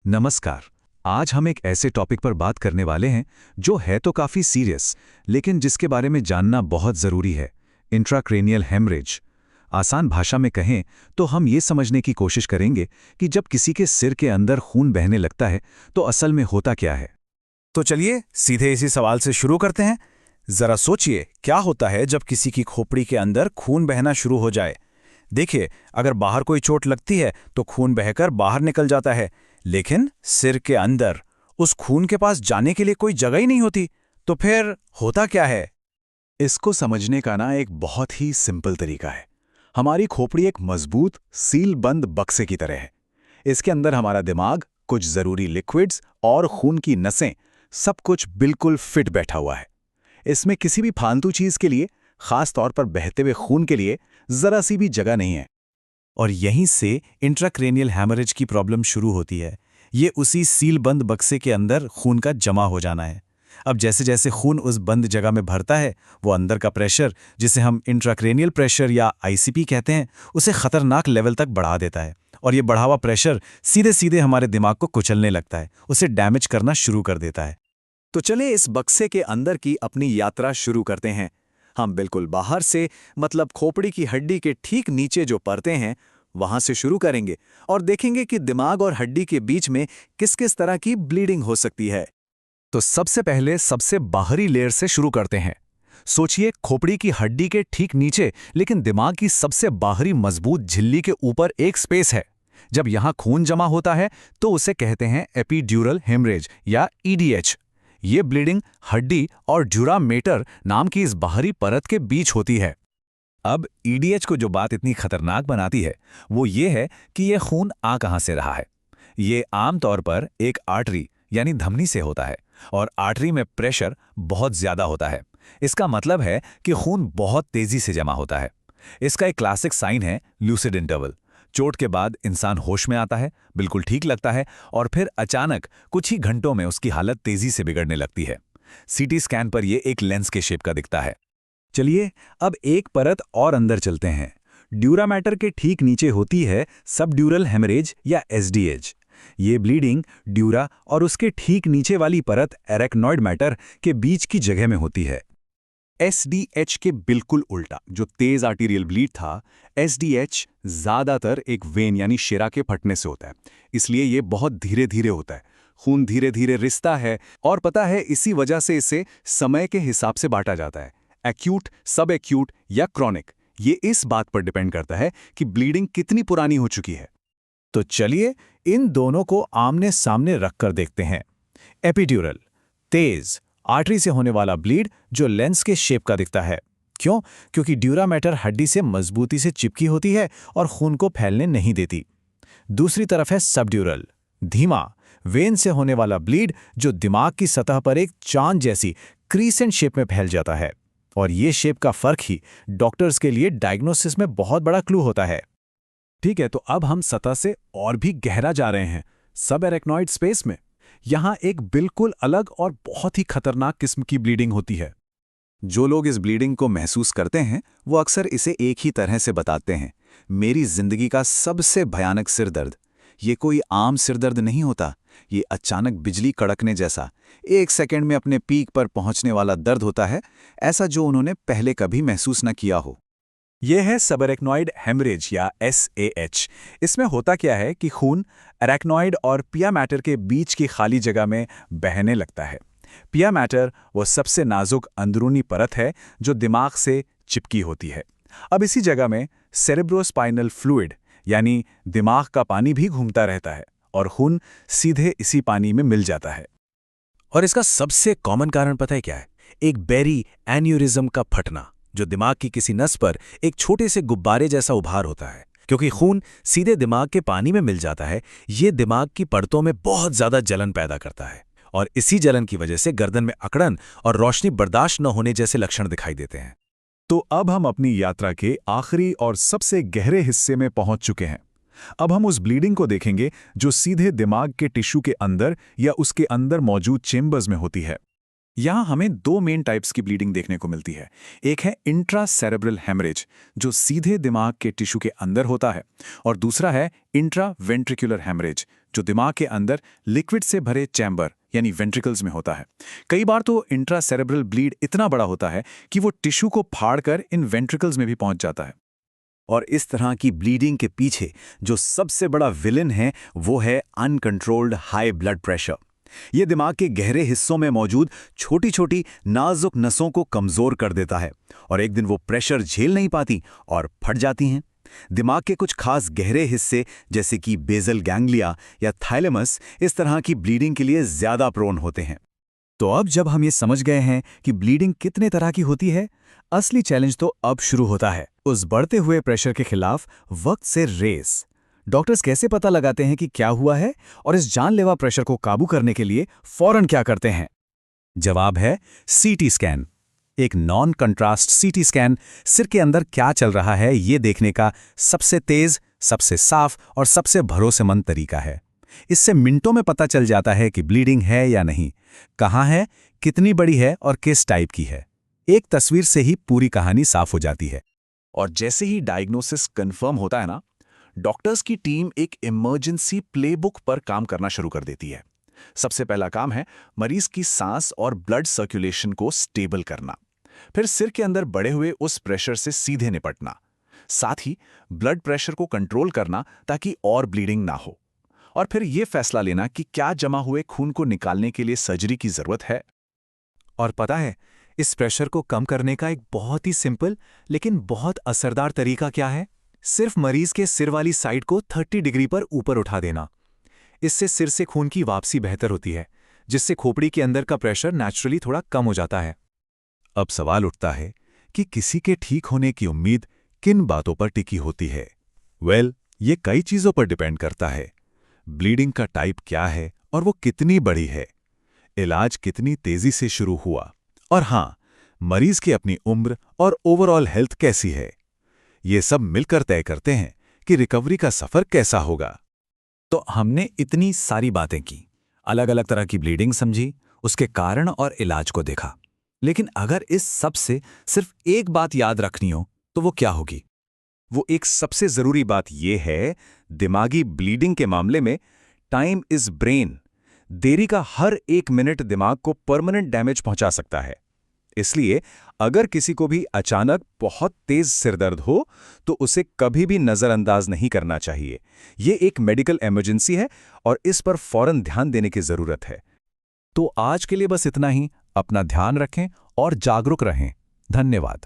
नमस्कार। आज हम एक ऐसे टॉपिक पर बात करने वाले हैं जो है तो काफी सीरियस, लेकिन जिसके बारे में जानना बहुत जरूरी है। Intracranial haemorrhage. आसान भाषा में कहें तो हम ये समझने की कोशिश करेंगे कि जब किसी के सिर के अंदर खून बहने लगता है तो असल में होता क्या है। तो चलिए सीधे इसी सवाल से शुरू करते हैं। जरा सोचिए क्या होता है जब किसी की खोपड़ी के अंदर खून बहना शुरू हो जाए। देखिए, अगर बाहर कोई चोट लगती है तो खून बहकर बाहर निकल जाता है, लेकिन सिर के अंदर उस खून के पास जाने के लिए कोई जगह ही नहीं होती। तो फिर होता क्या है? इसको समझने का ना एक बहुत ही सिंपल तरीका है। हमारी खोपड़ी एक मजबूत सील बंद बक्से की तरह है। इसके अंदर हमारा दिमाग, कुछ जरूरी लिक्विड्स और खून की नसें, सब कुछ बिल्कुल फिट बैठा हुआ है। इसमें किसी भी फालतू चीज के लिए, खास तौर पर बहते हुए खून के लिए, जरा सी भी जगह नहीं है। और यहीं से इंट्राक्रेनियल हैमरेज की प्रॉब्लम शुरू होती है। ये उसी सील बंद बक्से के अंदर खून का जमा हो जाना है। अब जैसे जैसे खून उस बंद जगह में भरता है, वो अंदर का प्रेशर, जिसे हम इंट्राक्रेनियल प्रेशर या आईसीपी कहते हैं, उसे खतरनाक लेवल तक बढ़ा देता है। और ये बढ़ावा प्रेशर सीधे सीधे हमारे दिमाग को कुचलने लगता है, उसे डैमेज करना शुरू कर देता है। तो चले इस बक्से के अंदर की अपनी यात्रा शुरू करते हैं। हम बिल्कुल बाहर से, मतलब खोपड़ी की हड्डी के ठीक नीचे जो परतें हैं, वहां से शुरू करेंगे और देखेंगे कि दिमाग और हड्डी के बीच में किस किस तरह की ब्लीडिंग हो सकती है। तो सबसे पहले सबसे बाहरी लेयर से शुरू करते हैं। सोचिए, खोपड़ी की हड्डी के ठीक नीचे लेकिन दिमाग की सबसे बाहरी मजबूत झिल्ली के ऊपर एक स्पेस है। जब यहां खून जमा होता है तो उसे कहते हैं एपिड्यूरल हेमरेज या ईडीएच। ये ब्लीडिंग हड्डी और ड्यूरामेटर नाम की इस बाहरी परत के बीच होती है। अब ईडीएच को जो बात इतनी खतरनाक बनाती है वो ये है कि ये खून आ कहां से रहा है। ये आमतौर पर एक आर्टरी यानी धमनी से होता है, और आर्टरी में प्रेशर बहुत ज्यादा होता है। इसका मतलब है कि खून बहुत तेजी से जमा होता है। इसका एक क्लासिक साइन है लूसिड इंटरवल। चोट के बाद इंसान होश में आता है, बिल्कुल ठीक लगता है, और फिर अचानक कुछ ही घंटों में उसकी हालत तेजी से बिगड़ने लगती है। सीटी स्कैन पर यह एक लेंस के शेप का दिखता है। चलिए अब एक परत और अंदर चलते हैं। ड्यूरामैटर के ठीक नीचे होती है सबड्यूरल हेमरेज या एसडीएच। ये ब्लीडिंग ड्यूरा और उसके ठीक नीचे वाली परत एरेक्नॉइड मैटर के बीच की जगह में होती है। एसडीएच के बिल्कुल उल्टा जो तेज आर्टीरियल ब्लीड था, एसडीएच ज्यादातर एक वेन यानी शिरा के फटने से होता है। इसलिए ये बहुत धीरे धीरे होता है। खून धीरे धीरे रिसता है, और पता है इसी वजह से इसे समय के हिसाब से बांटा जाता है, एक्यूट, सब एक्यूट या क्रॉनिक। ये इस बात पर डिपेंड करता है कि ब्लीडिंग कितनी पुरानी हो चुकी है। तो चलिए इन दोनों को आमने सामने रखकर देखते हैं। एपिड्यूरल, तेज आर्टरी से होने वाला ब्लीड जो लेंस के शेप का दिखता है। क्यों? क्योंकि ड्यूरामेटर हड्डी से मजबूती से चिपकी होती है और खून को फैलने नहीं देती। दूसरी तरफ है सबड्यूरल, धीमा वेन से होने वाला ब्लीड जो दिमाग की सतह पर एक चांद जैसी क्रीसेंट शेप में फैल जाता है। और ये शेप का फर्क ही डॉक्टर्स के लिए डायग्नोसिस में बहुत बड़ा क्लू होता है। ठीक है, तो अब हम सतह से और भी गहरा जा रहे हैं, सब एरेक्नॉइड स्पेस में। यहां एक बिल्कुल अलग और बहुत ही खतरनाक किस्म की ब्लीडिंग होती है। जो लोग इस ब्लीडिंग को महसूस करते हैं वो अक्सर इसे एक ही तरह से बताते हैं, मेरी जिंदगी का सबसे भयानक सिर दर्द। ये कोई आम सिर दर्द नहीं होता, ये अचानक बिजली कड़कने जैसा, एक सेकंड में अपने पीक पर पहुंचने वाला दर्द होता है, ऐसा जो उन्होंने पहले कभी महसूस न किया हो। यह है सबएरेक्नॉइड हेमरेज या एसएएच। इसमें होता क्या है कि खून एरेक्नॉइड और पिया मैटर के बीच की खाली जगह में बहने लगता है। पिया मैटर वो सबसे नाजुक अंदरूनी परत है जो दिमाग से चिपकी होती है। अब इसी जगह में सेरेब्रोस्पाइनल फ्लूइड यानी दिमाग का पानी भी घूमता रहता है, और खून सीधे इसी पानी में मिल जाता है। और इसका सबसे कॉमन कारण पता है क्या है? एक बेरी एन्यूरिज्म का फटना, जो दिमाग की किसी नस पर एक छोटे से गुब्बारे जैसा उभार होता है। क्योंकि खून सीधे दिमाग के पानी में मिल जाता है, ये दिमाग की परतों में बहुत ज्यादा जलन पैदा करता है, और इसी जलन की वजह से गर्दन में अकड़न और रोशनी बर्दाश्त न होने जैसे लक्षण दिखाई देते हैं। तो अब हम अपनी यात्रा के आखिरी और सबसे गहरे हिस्से में पहुंच चुके हैं। अब हम उस ब्लीडिंग को देखेंगे जो सीधे दिमाग के टिश्यू के अंदर या उसके अंदर मौजूद चेम्बर्स में होती है। यहां हमें दो मेन टाइप्स की ब्लीडिंग देखने को मिलती है। एक है इंट्रासेरेब्रल हेमरेज जो सीधे दिमाग के टिश्यू के अंदर होता है, और दूसरा है इंट्रावेंट्रिकुलर हेमरेज जो दिमाग के अंदर लिक्विड से भरे चैम्बर यानी वेंट्रिकल्स में होता है। कई बार तो इंट्रासेरेब्रल ब्लीड इतना बड़ा होता है कि वो टिश्यू को फाड़कर इन वेंट्रिकल्स में भी पहुंच जाता है। और इस तरह की ब्लीडिंग के पीछे जो सबसे बड़ा विलन है वो है अनकंट्रोल्ड हाई ब्लड प्रेशर। ये दिमाग के गहरे हिस्सों में मौजूद छोटी छोटी नाजुक नसों को कमजोर कर देता है और एक दिन वो प्रेशर झेल नहीं पाती और फट जाती हैं। दिमाग के कुछ खास गहरे हिस्से जैसे कि बेसल गैंग्लिया या थाइलेमस इस तरह की ब्लीडिंग के लिए ज्यादा प्रोन होते हैं। तो अब जब हम ये समझ गए हैं कि ब्लीडिंग कितने तरह की होती है, असली चैलेंज तो अब शुरू होता है। उस बढ़ते हुए प्रेशर के खिलाफ वक्त से रेस। डॉक्टर्स कैसे पता लगाते हैं कि क्या हुआ है और इस जानलेवा प्रेशर को काबू करने के लिए फौरन क्या करते हैं? जवाब है सीटी स्कैन। एक नॉन कंट्रास्ट सीटी स्कैन सिर के अंदर क्या चल रहा है ये देखने का सबसे तेज, सबसे साफ और सबसे भरोसेमंद तरीका है। इससे मिनटों में पता चल जाता है कि ब्लीडिंग है या नहीं, कहाँ है, कितनी बड़ी है और किस टाइप की है। एक तस्वीर से ही पूरी कहानी साफ हो जाती है। और जैसे ही डायग्नोसिस कंफर्म होता है ना, डॉक्टर्स की टीम एक इमरजेंसी प्लेबुक पर काम करना शुरू कर देती है। सबसे पहला काम है मरीज की सांस और ब्लड सर्कुलेशन को स्टेबल करना, फिर सिर के अंदर बढ़े हुए उस प्रेशर से सीधे निपटना, साथ ही ब्लड प्रेशर को कंट्रोल करना ताकि और ब्लीडिंग ना हो, और फिर यह फैसला लेना कि क्या जमा हुए खून को निकालने के लिए सर्जरी की जरूरत है। और पता है इस प्रेशर को कम करने का एक बहुत ही सिंपल लेकिन बहुत असरदार तरीका क्या है? सिर्फ मरीज के सिर वाली साइड को 30 डिग्री पर ऊपर उठा देना। इससे सिर से खून की वापसी बेहतर होती है, जिससे खोपड़ी के अंदर का प्रेशर नेचुरली थोड़ा कम हो जाता है। अब सवाल उठता है कि किसी के ठीक होने की उम्मीद किन बातों पर टिकी होती है? ये कई चीजों पर डिपेंड करता है। ब्लीडिंग का टाइप क्या है और वो कितनी बड़ी है, इलाज कितनी तेजी से शुरू हुआ, और हाँ, मरीज की अपनी उम्र और ओवरऑल हेल्थ कैसी है। ये सब मिलकर तय करते हैं कि रिकवरी का सफर कैसा होगा। तो हमने इतनी सारी बातें की, अलग अलग तरह की ब्लीडिंग समझी, उसके कारण और इलाज को देखा, लेकिन अगर इस सब से सिर्फ एक बात याद रखनी हो तो वो क्या होगी? वो एक सबसे जरूरी बात यह है, दिमागी ब्लीडिंग के मामले में टाइम इज ब्रेन। देरी का हर एक मिनट दिमाग को परमानेंट डैमेज पहुंचा सकता है। इसलिए अगर किसी को भी अचानक बहुत तेज सिरदर्द हो तो उसे कभी भी नजरअंदाज नहीं करना चाहिए। ये एक मेडिकल इमरजेंसी है और इस पर फौरन ध्यान देने की जरूरत है। तो आज के लिए बस इतना ही। अपना ध्यान रखें और जागरूक रहें। धन्यवाद।